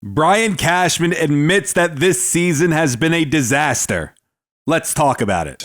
Brian Cashman admits that this season has been a disaster. Let's talk about it.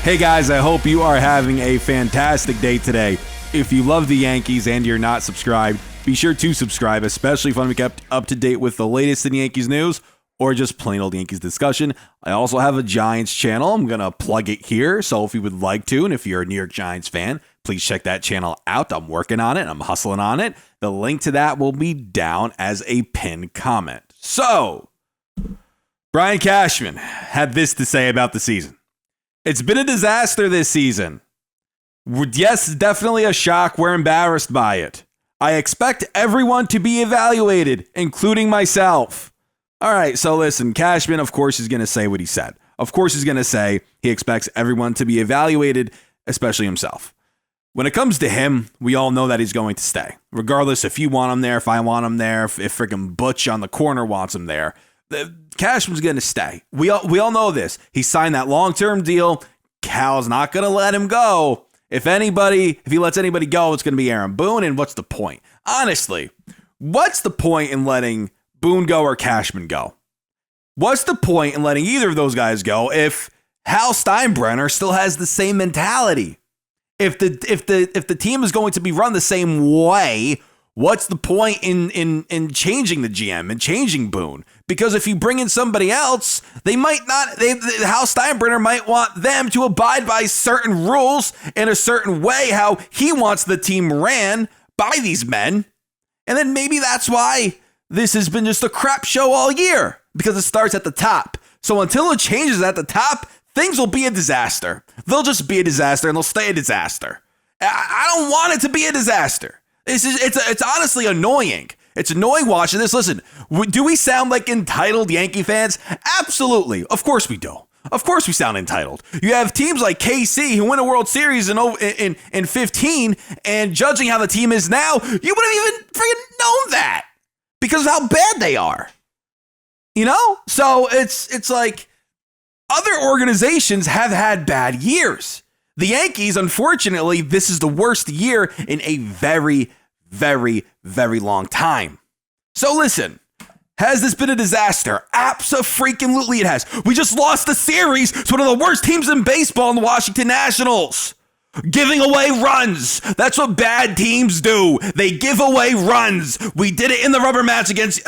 Hey guys, I hope you are having a fantastic day today. If you love the Yankees and you're not subscribed, be sure to subscribe, especially if you want to be kept up to date with the latest in Yankees news or just plain old Yankees discussion. I also have a Giants channel. I'm going to plug it here. So if you would like to, and if you're a New York Giants fan, please check that channel out. I'm working on it. I'm hustling on it. The link to that will be down as a pinned comment. So, Brian Cashman had this to say about the season. It's been a disaster this season. Yes, definitely a shock. We're embarrassed by it. I expect everyone to be evaluated, including myself. All right, so listen, Cashman, of course, is going to say what he said. Of course, he's going to say he expects everyone to be evaluated, especially himself. When it comes to him, we all know that he's going to stay. Regardless if you want him there, if I want him there, if freaking Butch on the corner wants him there, Cashman's going to stay. We all know this. He signed that long-term deal. Cal's not going to let him go. If he lets anybody go, it's going to be Aaron Boone. And what's the point? Honestly, what's the point in letting Boone go or Cashman go? What's the point in letting either of those guys go if Hal Steinbrenner still has the same mentality? If the team is going to be run the same way, what's the point in changing the GM and changing Boone? Because if you bring in somebody else, Hal Steinbrenner might want them to abide by certain rules in a certain way, how he wants the team ran by these men. And then maybe that's why this has been just a crap show all year, because it starts at the top. So until it changes at the top, things will be a disaster. They'll just be a disaster and they'll stay a disaster. I don't want it to be a disaster. It's honestly annoying. It's annoying watching this. Listen, do we sound like entitled Yankee fans? Absolutely. Of course we do. Of course we sound entitled. You have teams like KC who win a World Series in 15, and judging how the team is now, you wouldn't even freaking known that because of how bad they are. You know? So it's like other organizations have had bad years. The Yankees, unfortunately, this is the worst year in a very, very, very long time. So listen, has this been a disaster? Abso-freaking-lutely it has. We just lost the series to one of the worst teams in baseball in the Washington Nationals. Giving away runs. That's what bad teams do. They give away runs. We did it in the rubber match against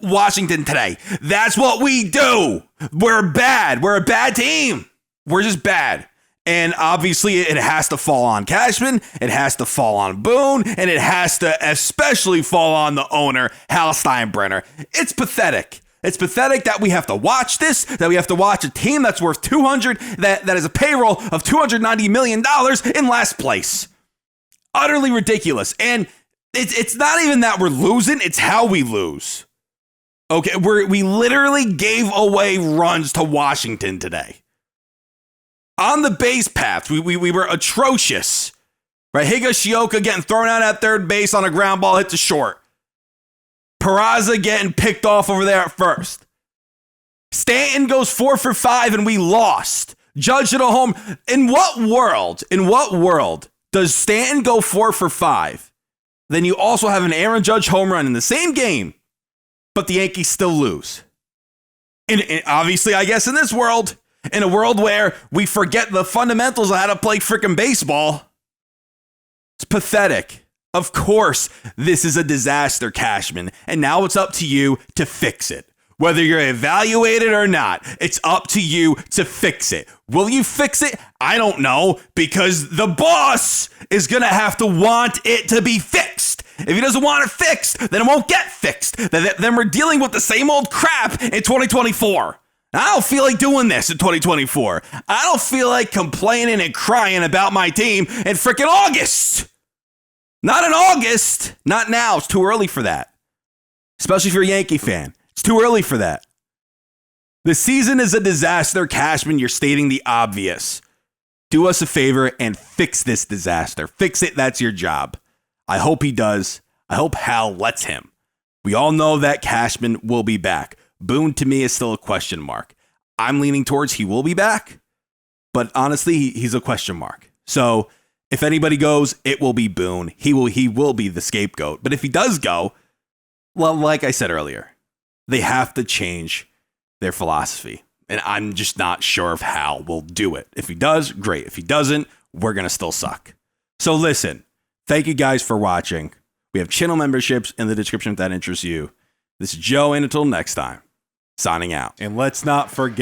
Washington today. That's what we do. We're bad. We're a bad team. We're just bad. And obviously it has to fall on Cashman, it has to fall on Boone, and it has to especially fall on the owner, Hal Steinbrenner. It's pathetic. It's pathetic that we have to watch this, that we have to watch a team that's worth that is a payroll of $290 million in last place. Utterly ridiculous. And it's not even that we're losing, it's how we lose. Okay, we literally gave away runs to Washington today. On the base paths, we were atrocious. Right? Higashioka getting thrown out at third base on a ground ball hit to short. Peraza getting picked off over there at first. Stanton goes 4 for 5 and we lost. Judge hit a home. In what world does Stanton go 4 for 5? Then you also have an Aaron Judge home run in the same game, but the Yankees still lose. And obviously, I guess in this world, in a world where we forget the fundamentals of how to play freaking baseball, it's pathetic. Of course, this is a disaster, Cashman, and now it's up to you to fix it. Whether you're evaluated or not, it's up to you to fix it. Will you fix it? I don't know, because the boss is going to have to want it to be fixed. If he doesn't want it fixed, then it won't get fixed. Then we're dealing with the same old crap in 2024. I don't feel like doing this in 2024. I don't feel like complaining and crying about my team in freaking August. Not in August. Not now. It's too early for that. Especially if you're a Yankee fan. It's too early for that. The season is a disaster, Cashman. You're stating the obvious. Do us a favor and fix this disaster. Fix it. That's your job. I hope he does. I hope Hal lets him. We all know that Cashman will be back. Boone, to me, is still a question mark. I'm leaning towards he will be back, but honestly, he's a question mark. So if anybody goes, it will be Boone. He will be the scapegoat. But if he does go, well, like I said earlier, they have to change their philosophy. And I'm just not sure of how we'll do it. If he does, great. If he doesn't, we're going to still suck. So listen, thank you guys for watching. We have channel memberships in the description if that interests you. This is Joe, and until next time, signing out. And let's not forget